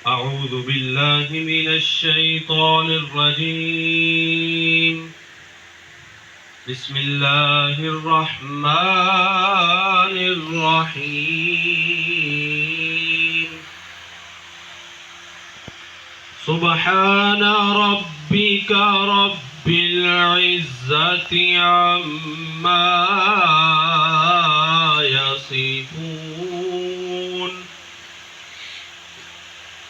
أعوذ بالله من الشيطان الرجيم. بسم الله الرحمن الرحيم. سبحان ربك رب العزة عما يصفون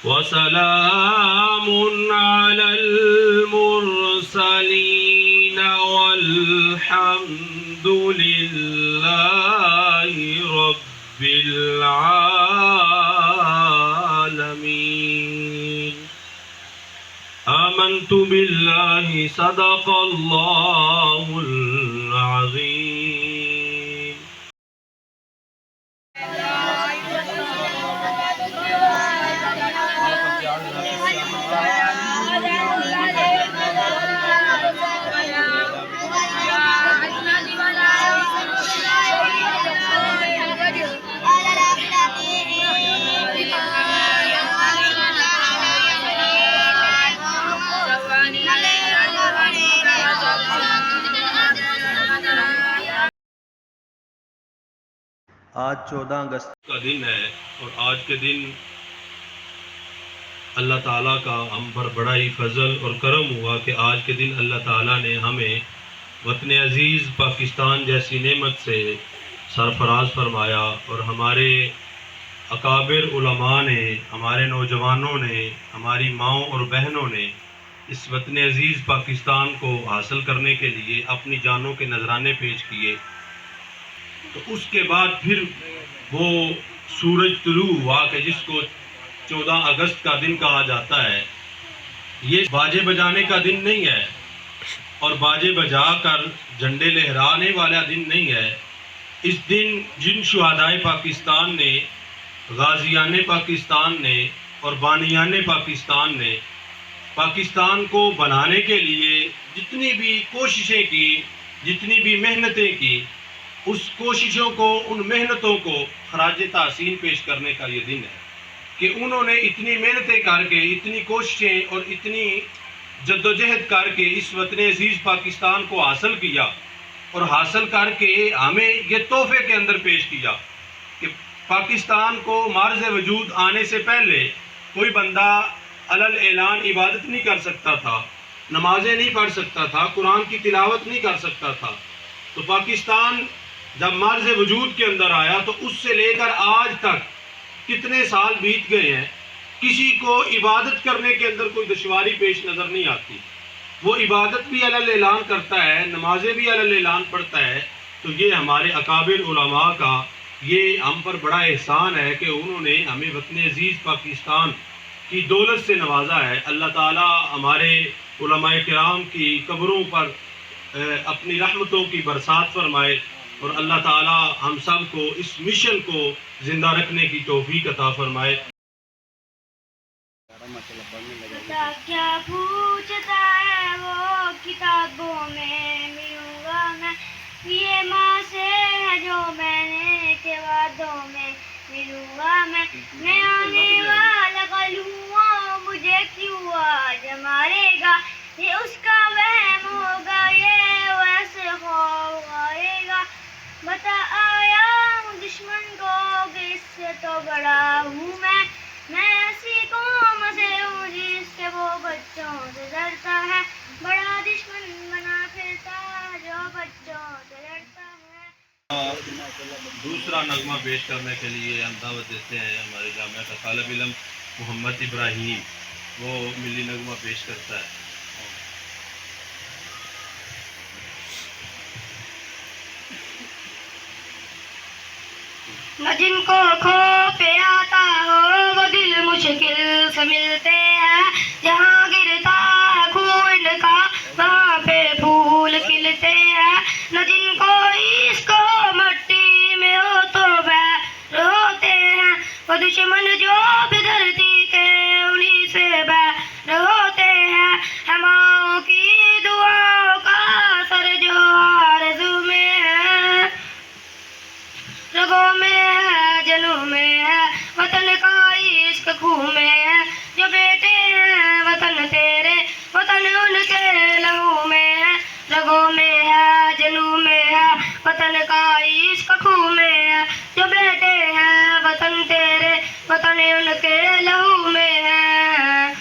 وسلام على المرسلين والحمد لله رب العالمين. آمنت بالله صدق الله العظيم. آج 14 اگست کا دن ہے اور آج کے دن اللہ تعالیٰ کا ہم پر بڑا ہی فضل اور کرم ہوا کہ آج کے دن اللہ تعالیٰ نے ہمیں وطن عزیز پاکستان جیسی نعمت سے سرفراز فرمایا اور ہمارے اکابر علماء نے، ہمارے نوجوانوں نے، ہماری ماؤں اور بہنوں نے اس وطن عزیز پاکستان کو حاصل کرنے کے لیے اپنی جانوں کے نذرانے پیش کیے. تو اس کے بعد پھر وہ سورج طلوع ہوا کہ جس کو 14 اگست کا دن کہا جاتا ہے. یہ باجے بجانے کا دن نہیں ہے اور باجے بجا کر جھنڈے لہرانے والا دن نہیں ہے. اس دن جن شہدائے پاکستان نے، غازیان پاکستان نے اور بانیان پاکستان نے پاکستان کو بنانے کے لیے جتنی بھی کوششیں کی، جتنی بھی محنتیں کی، اس کوششوں کو، ان محنتوں کو خراج تحسین پیش کرنے کا یہ دن ہے کہ انہوں نے اتنی محنتیں کر کے، اتنی کوششیں اور اتنی جدوجہد کر کے اس وطن عزیز پاکستان کو حاصل کیا اور حاصل کر کے ہمیں یہ تحفے کے اندر پیش کیا کہ پاکستان کو معرض وجود آنے سے پہلے کوئی بندہ علل اعلان عبادت نہیں کر سکتا تھا، نمازیں نہیں پڑھ سکتا تھا، قرآن کی تلاوت نہیں کر سکتا تھا. تو پاکستان جب معرض وجود کے اندر آیا تو اس سے لے کر آج تک کتنے سال بیت گئے ہیں، کسی کو عبادت کرنے کے اندر کوئی دشواری پیش نظر نہیں آتی. وہ عبادت بھی علل اعلان کرتا ہے، نمازیں بھی علل اعلان پڑھتا ہے. تو یہ ہمارے اکابر علماء کا یہ ہم پر بڑا احسان ہے کہ انہوں نے ہمیں وطن عزیز پاکستان کی دولت سے نوازا ہے. اللہ تعالیٰ ہمارے علماء کرام کی قبروں پر اپنی رحمتوں کی برسات فرمائے اور اللہ تعالیٰ ہم سب کو اس مشن کو زندہ رکھنے کی توفیق عطا فرمائے. کیا پوچھتا ہے وہ کتابوں میں ملوں گا میں، یہ ماں سے ہے جو میں نے کے وعدوں میں ملوں گا میں آنے والا کل ہوا مجھے کیوں آج مارے گا، یہ اس کا وہم ہوگا، یہ ویسے خوف آئے گا. بتا آیا ہوں دشمن کو کہ اس سے تو بڑا ہوں میں ایسی قوم سے ہوں جس سے وہ بچوں سے ڈرتا ہے، بڑا دشمن بنا پھرتا جو بچوں سے لڑتا ہے. دوسرا نغمہ پیش کرنے کے لیے ہم دعوت دیتے ہیں ہمارے جامعہ کا طالب علم محمد ابراہیم، وہ ملی نغمہ پیش کرتا ہے. نہ جن کو خوف آتا ہو وہ دل مشکل سے ملتے ہیں، جہاں گرتا ہے خون کا وہاں پہ پھول کھلتے ہیں. نہ جن کو عشق مٹی میں ہو تو بیر ہوتے ہیں، وہ دشمن جو بھی دھرتی کے انہی سے بیر ہوتے ہیں. ہماؤں کی دعاؤں کا سر جو آرزو میں ہے، رگوں میں ہے، جنوں میں ہے، وطن کا عشق خون میں ہے. وطن ان کے لہو میں ہے.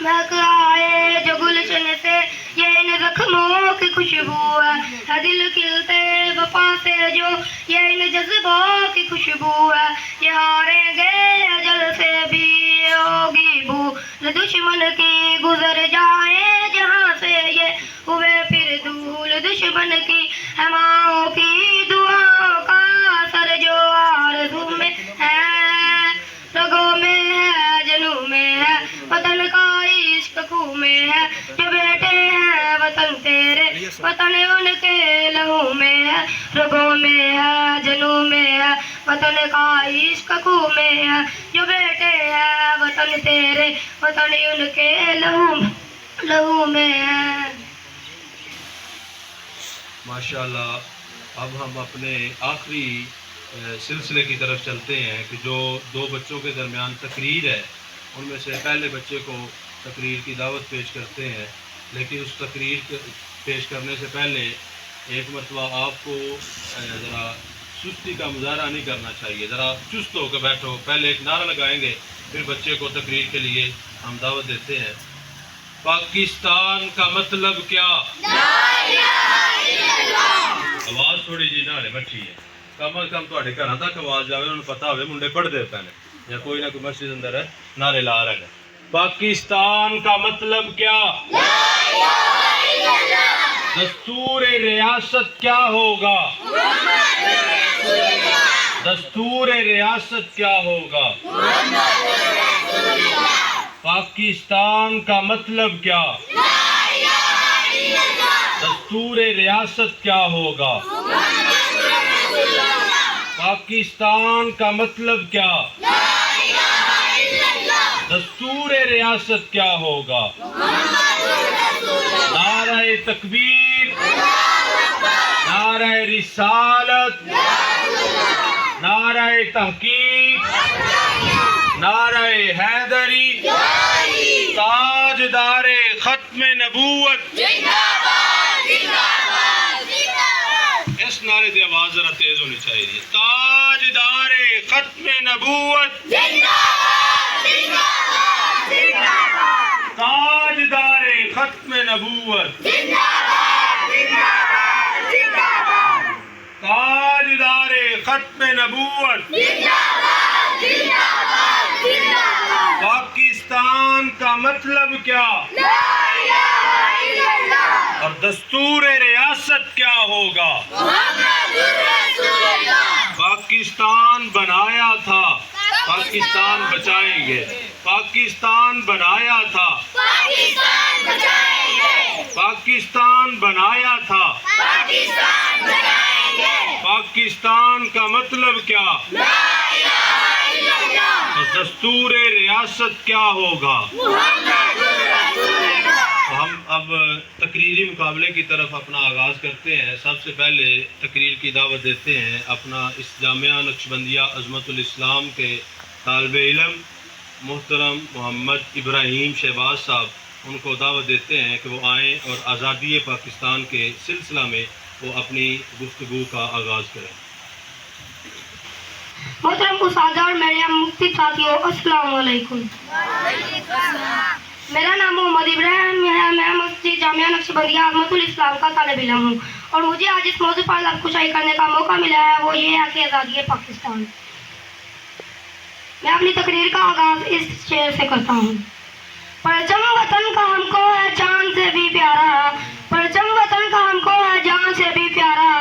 مہک آئے جو گلشن سے یہ ان زخموں کی خوشبو ہے. دل کھلتے وفا سے جو یہ ان جذبوں کی خوشبو ہے. یہ ہاریں گے اجل سے بھی ہوگی بو. دشمن کی گزر جائے جہاں سے یہ ہوئے پھر دھول. دشمن کی ہماؤں کی دعاؤں کا اثر جو آرزو میں ہے. رگوں میں ہے جنوں میں ہے وطن کا عشق خوں میں ہے. جو بیٹے ہیں وطن تیرے وطن ان کے لہو میں ہے. رگوں میں ہے جنوں میں ہے وطن کا عشق خوں میں ہے. جو بیٹے ہیں وطن تیرے وطن ان کے لہو میں ہے. ماشاءاللہ. اب ہم اپنے آخری سلسلے کی طرف چلتے ہیں کہ جو دو بچوں کے درمیان تقریر ہے ان میں سے پہلے بچے کو تقریر کی دعوت پیش کرتے ہیں. لیکن اس تقریر پیش کرنے سے پہلے ایک مرتبہ آپ کو ذرا سستی کا مظاہرہ نہیں کرنا چاہیے. ذرا چست ہو کے بیٹھو. پہلے ایک نعرہ لگائیں گے پھر بچے کو تقریر کے لیے ہم دعوت دیتے ہیں. پاکستان کا مطلب کیا؟ آواز تھوڑی جی نہ بچی ہے. کم از کم تھوڑے گھر تک آواز جائے. انہوں نے پتا ہوئے منڈے پڑھتے پہلے یا کوئی نہ کوئی مسجد اندر ہے نعرے لا رہے ہیں. پاکستان کا مطلب کیا؟ دستور ریاست کیا ہوگا؟ دستور ریاست کیا ہوگا؟ پاکستان کا مطلب کیا؟ دستور ریاست کیا ہوگا؟ پاکستان کا مطلب کیا؟ دستور ریاست کیا ہوگا؟ نعرہ تکبیر، نعرہ رسالت، نعرہ تحقیق، نعرہ حیدری، تاجدار ختم نبوت. اس نعرے کی آواز ذرا تیز ہونی چاہیے. تاجدار ختم نبوت، تاجدار ختم نبوت، تاجدار ختم نبوت. پاکستان کا مطلب کیا اور دستور ریاست کیا ہوگا؟ پاکستان بنایا تھا، پاکستان بچائیں گے. پاکستان بنایا تھا، پاکستان بنایا تھا. پاکستان کا مطلب کیا اور دستور ریاست کیا ہوگا؟ ہم اب تقریری مقابلے کی طرف اپنا آغاز کرتے ہیں. سب سے پہلے تقریر کی دعوت دیتے ہیں اپنا اس جامعہ نقشبندیہ عظمت الاسلام کے طالب علم محترم محمد ابراہیم شہباز صاحب. ان کو دعوت دیتے ہیں کہ وہ آئیں اور آزادی پاکستان کے سلسلہ میں وہ اپنی گفتگو کا آغاز کریں. محترم اساتذہ اور میرے مفتی ساتھیوں، السلام علیکم. میرا نام محمد ابراہیم ہے. میں مسجد جامعہ نقشبندیہ عظمت الاسلام کا طالب علم ہوں اور مجھے آج اس موضوع پر لفظ کشائی کرنے کا موقع ملا ہے. وہ یہ ہے کہ آزادی پاکستان. میں اپنی تقریر کا آغاز اس شعر سے کرتا ہوں. پرچم وطن کا ہم کو ہے جان سے بھی پیارا، پرچم وطن کا ہم کو ہے جان سے بھی پیارا،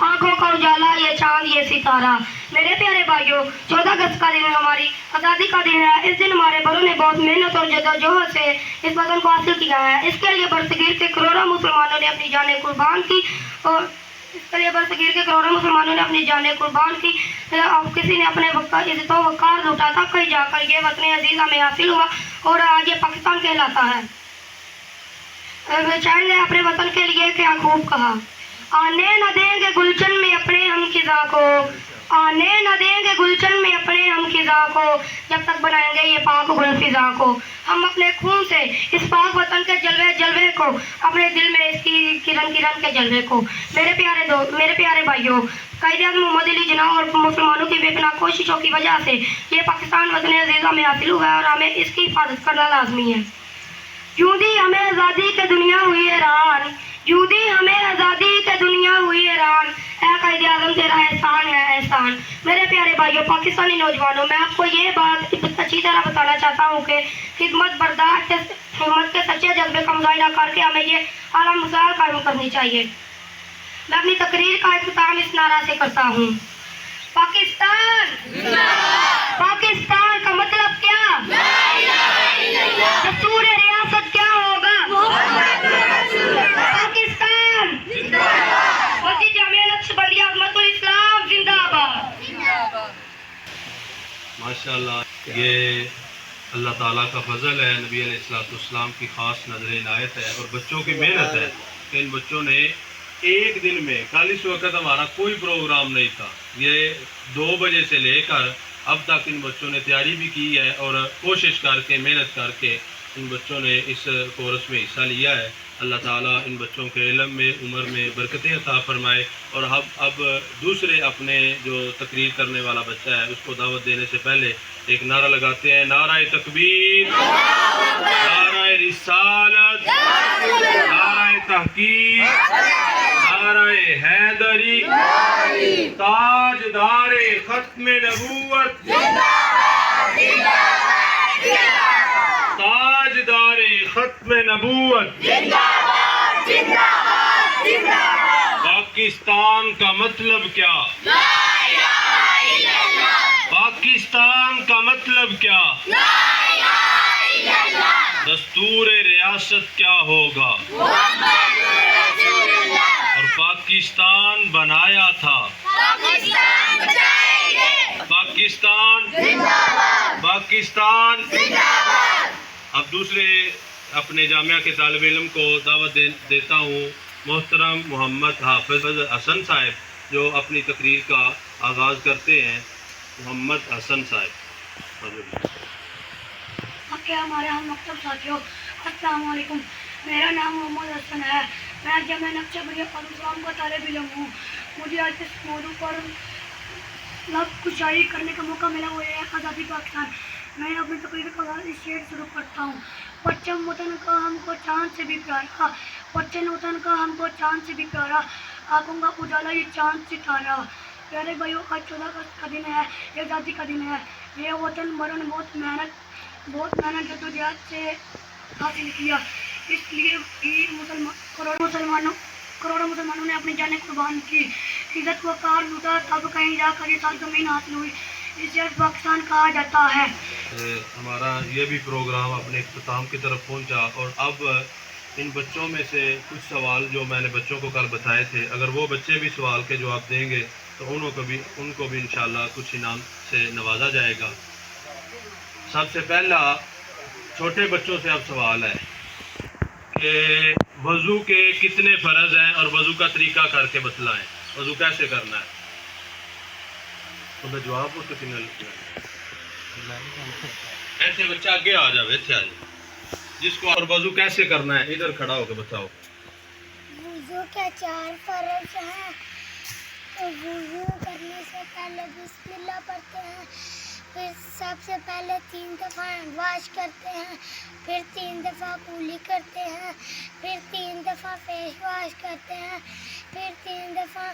آنکھوں کا اجالا یہ چاند یہ ستارہ. میرے پیارے بھائیوں، 14 اگست کا دن ہماری آزادی کا دن ہے. اس دن ہمارے بڑوں نے بہت محنت اور جدوجہد سے اس وطن کو حاصل کیا ہے. اس کے لیے برصغیر کے کروڑوں مسلمانوں نے اپنی جانیں قربان کی اور کسی نے اپنے عزت و وقار لوٹا تھا. کہیں جا کر یہ وطن عزیز ہمیں حاصل ہوا اور آج یہ پاکستان کہلاتا ہے. شاعر نے اپنے وطن کے لیے کیا خوب کہا: آنے نہ دیں گے گلچن میں اپنے ہم خزاں کو، آنے نہ دیں گے گلچن میں اپنے ہم خزاں کو، جب تک بنائیں گے یہ پاک گل فضا کو. ہم اپنے خون سے اس پاک وطن کے جلوے کو، اپنے دل میں اس کی کرن کے جلوے کو. میرے پیارے بھائیوں، قائد اعظم محمد علی جناح اور مسلمانوں کی بے پناہ کوششوں کی وجہ سے یہ پاکستان وطن عزیزہ میں حاصل ہوا ہے اور ہمیں اس کی حفاظت کرنا لازمی ہے۔ جودی ہمیں آزادی کے دنیا ہوئی حیران، جودی ہمیں آزادی کے دنیا ہوئی حیران، اے قائد اعظم تیرا احسان ہے احسان۔ میرے پیارے بھائیوں، پاکستانی نوجوانوں، میں آپ کو یہ بات اچھی طرح بتانا چاہتا ہوں کہ خدمت برداشت حکومت کے سچے جذبے کا مظاہرہ کر کے ہمیں یہ اعلیٰ مثال قائم کرنی چاہیے۔ میں اپنی تقریر کا اختتام اس نعرہ سے کرتا ہوں: پاکستان پاکستان کا مطلب کیا؟ دستور ریاست کیا ہوگا؟ پاکستان مسجد جامعہ نقشبندیہ عظمت الاسلام زندہ باد۔ ماشاءاللہ، یہ اللہ تعالیٰ کا فضل ہے، نبی علیہ السلام کی خاص نظر عنایت ہے اور بچوں کی محنت ہے کہ ان بچوں نے ایک دن میں، کل اس وقت ہمارا کوئی پروگرام نہیں تھا، یہ 2 بجے سے لے کر اب تک ان بچوں نے تیاری بھی کی ہے اور کوشش کر کے محنت کر کے ان بچوں نے اس کورس میں حصہ لیا ہے۔ اللہ تعالیٰ ان بچوں کے علم میں، عمر میں برکتیں عطا فرمائے۔ اور اب دوسرے اپنے جو تقریر کرنے والا بچہ ہے اس کو دعوت دینے سے پہلے ایک نعرہ لگاتے ہیں: نعرہ تکبیر، نعرہ رسالت، نعرہ تحقیق، نعرہ حیدری، تاجدار ختم نبوت، تاجدار ختم نبوت۔ پاکستان کا مطلب کیا؟ پاکستان کا مطلب کیا؟ دستور ریاست کیا ہوگا؟ اور پاکستان بنایا تھا پاکستان۔ اب دوسرے اپنے جامعہ کے طالب علم کو دعوت دیتا ہوں، محترم محمد حافظ حسن صاحب جو اپنی تقریر کا آغاز کرتے ہیں۔ محمد حسن صاحب۔ ہمارے ہم مکتب ساتھیوں، السلام علیکم۔ میرا نام محمد حسن ہے، میں جامعہ نقشبندیہ اسلام کا طالب علم ہوں۔ مجھے آج اس موضوع پر لفظ کشائی کرنے کا موقع ملا، وہ ہے آزادی پاکستان۔ میں اپنی تقریر کا آغاز اس شعر شروع کرتا ہوں: پرچم وطن کا ہم کو چاند سے بھی پیارا، پرچم وطن کا ہم کو چاند سے بھی پیارا، آنکھوں کا اجالا یہ چاند ستارہ۔ پیارے بھائیوں، آج 14 اگست کا دن ہے، یہ آزادی کا دن ہے۔ یہ وطن بھروں نے بہت محنت جدوجہد سے حاصل کیا، اس لیے کروڑوں مسلمانوں نے اپنی جانیں قربان کی، عزت وقار لوٹا، تب کہیں جا کر یہ سرزمین حاصل ہوئی، اسے آج پاکستان کہا جاتا ہے۔ ہمارا یہ بھی پروگرام اپنے اختتام کی طرف پہنچا، اور اب ان بچوں میں سے کچھ سوال جو میں نے بچوں کو کل بتائے تھے، اگر وہ بچے بھی سوال کے جواب دیں گے تو ان کو بھی انشاءاللہ کچھ انعام سے نوازا جائے گا۔ سب سے پہلا چھوٹے بچوں سے اب سوال ہے کہ وضو کے کتنے فرض ہیں اور وضو کا طریقہ کر کے بتلائیں، وضو کیسے کرنا ہے؟ جواب کو کسی نے ایسے بچہ آگے آ جاوے، ایسے آ جائے جس کو، اور وضو کیسے کرنا ہے ادھر کھڑا ہو کے بتاؤ۔ وضو کے 4 فرض ہیں، تو وضو کرنے سے پہلے بسم اللہ پڑھتے ہیں، پھر سب سے پہلے 3 دفعہ ہینڈ واش کرتے ہیں، پھر 3 دفعہ کولی کرتے ہیں، پھر 3 دفعہ فیس واش کرتے ہیں، پھر 3 دفعہ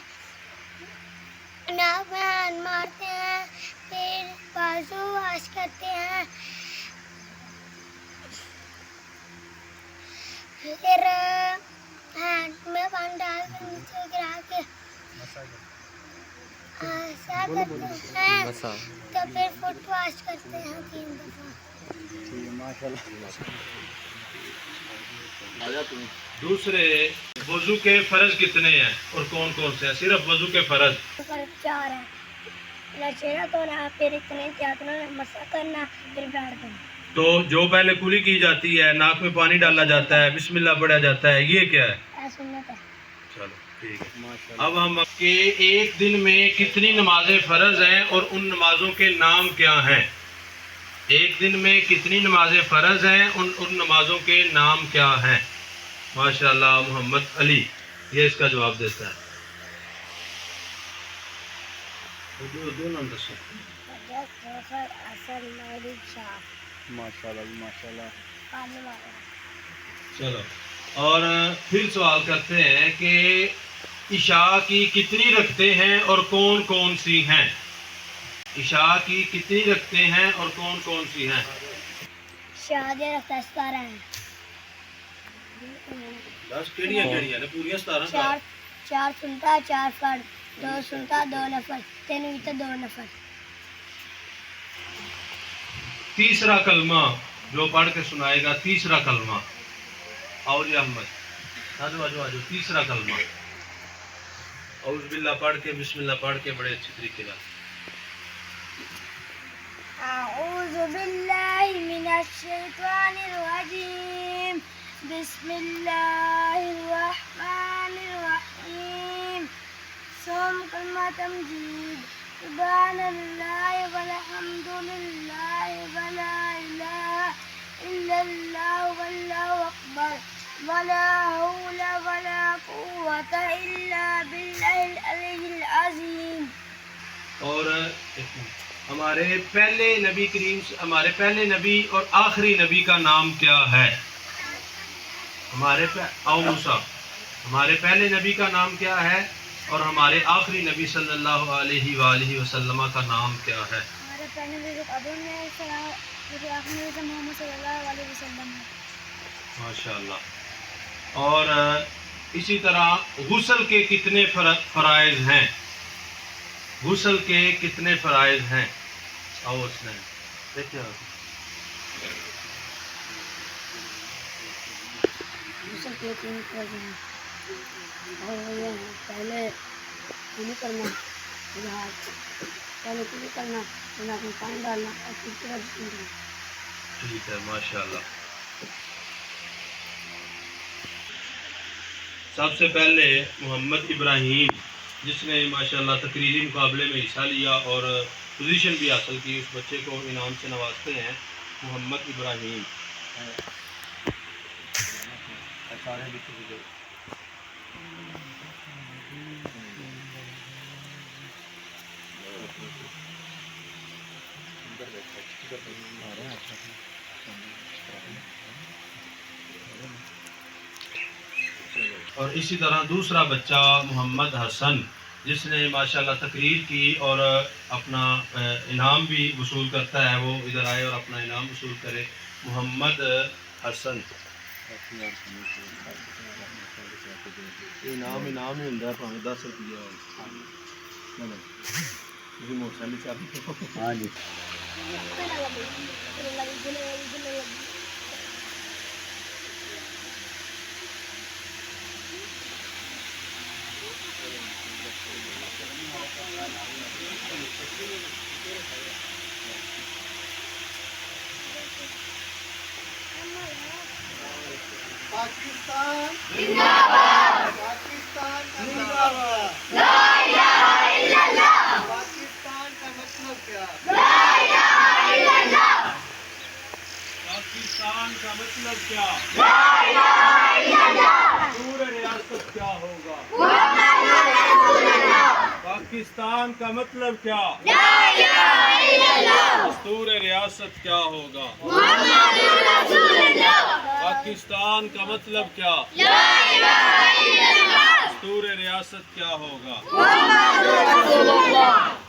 ناک میں ہینڈ مارتے ہیں، پھر بازو واش کرتے ہیں، پھر ہینڈ میں پانی ڈال کے نیچے گرا کے ایسا کرتے ہیں، تو پھر فٹ واش کرتے ہیں 3 دفعہ۔ دوسرے وضو کے فرض کتنے ہیں اور کون کون سے ہیں؟ صرف وضو کے فرض 4 ہیں: چہرہ دھونا، پھر اتنے چادروں میں مسح کرنا، پھر بیٹھ دینا۔ تو جو پہلے کلی کی جاتی ہے، ناک میں پانی ڈالا جاتا ہے، بسم اللہ پڑھا جاتا ہے، یہ کیا ہے؟ سنت ہے۔ چلو ٹھیک ہے۔ اب ہم کہ ایک دن میں کتنی نمازیں فرض ہیں اور ان نمازوں کے نام کیا ہیں؟ ایک دن میں کتنی نمازیں فرض ہیں، ان نمازوں کے نام کیا ہیں؟ ماشاءاللہ، محمد علی یہ اس کا جواب دیتا ہے۔ دو نام دسو. رجب ظفر اصل مولود شاہ ماشاءاللہ جی ماشاءاللہ. پانی والا. چلو اور پھر سوال کرتے ہیں کہ عشاء کی کتنی رکھتے ہیں اور کون کون سی ہیں؟ عشاء کی کتنی رکھتے ہیں اور کون کون سی ہیں؟ شہادے رکھتا ہے 17 ہیں. دس کیڑیاں کیڑیاں نے پوریاں 17 چار چار سنتا 4 فرد، 2 سنتا 2 نفر، 3 ویتا 2 نفر. تیسرا کلمہ جو پڑھ کے سنائے گا، تیسرا کلمہ. آؤ جی احمد، آجو آجو آجو. تیسرا کلمہ اعوذ باللہ پڑھ کے، بسم اللہ پڑھ کے بڑے اچھی طریقے سے. اعوذ باللہ من الشیطان الرجیم. بسم اللہ الرحمن الرحیم. سوم کلمہ تمجید. سبحان اللہ والحمد للہ ولا الہ الا اللہ واللہ اکبر ولا حول ولا قوة الا باللہ العلی العظیم. اور ہمارے پہلے نبی اور آخری نبی کا نام کیا ہے؟ ہمارے پہلے نبی کا نام کیا ہے اور ہمارے آخری نبی صلی اللہ علیہ وآلہ وسلم کا نام کیا ہے؟ ہمارے پہلے نبی ابو نے السلام، پھر آخری نبی محمد صلی اللہ علیہ وسلم. ماشاءاللہ. اور اسی طرح غسل کے کتنے فرائض ہیں؟ غسل کے کتنے فرائض ہیں؟ آؤ اس نے دیکھیں. غسل کے 3 فرض ہیں اور وہ یہ ہیں: پہلے کلی کرنا، پھر ہاتھ، پہلے کلی کرنا، پھر ناک میں پانی ڈالنا اور پھر پورا جسم دھونا. ٹھیک ہے ماشاءاللہ. سب سے پہلے محمد ابراہیم، جس نے ماشاءاللہ تقریری مقابلے میں حصہ لیا اور پوزیشن بھی حاصل کی، اس بچے کو انعام سے نوازتے ہیں. محمد ابراہیم. اور اسی طرح دوسرا بچہ محمد حسن، جس نے ماشاءاللہ تقریر کی اور اپنا انعام بھی وصول کرتا ہے. وہ ادھر آئے اور اپنا انعام وصول کرے. محمد حسن. انعام ہی ہوندا ہے، 10 روپیہ. موٹر سائیکل چاہیے. ہاں جی. پاکستان زندہ باد. پاکستان زندہ باد. لا الہ الا اللہ. پاکستان کا مطلب کیا؟ لا الہ الا اللہ. پاکستان کا مطلب کیا؟ لا الہ الا اللہ. دستور ریاست کیا ہوگا؟ محمد رسول اللہ. پاکستان کا مطلب کیا؟ لا الہ الا اللہ. دستور ریاست کیا ہوگا؟ محمد رسول اللہ. پاکستان کا مطلب کیا؟ لا الہ الا اللہ. دستور ریاست کیا ہوگا؟ محمد رسول اللہ.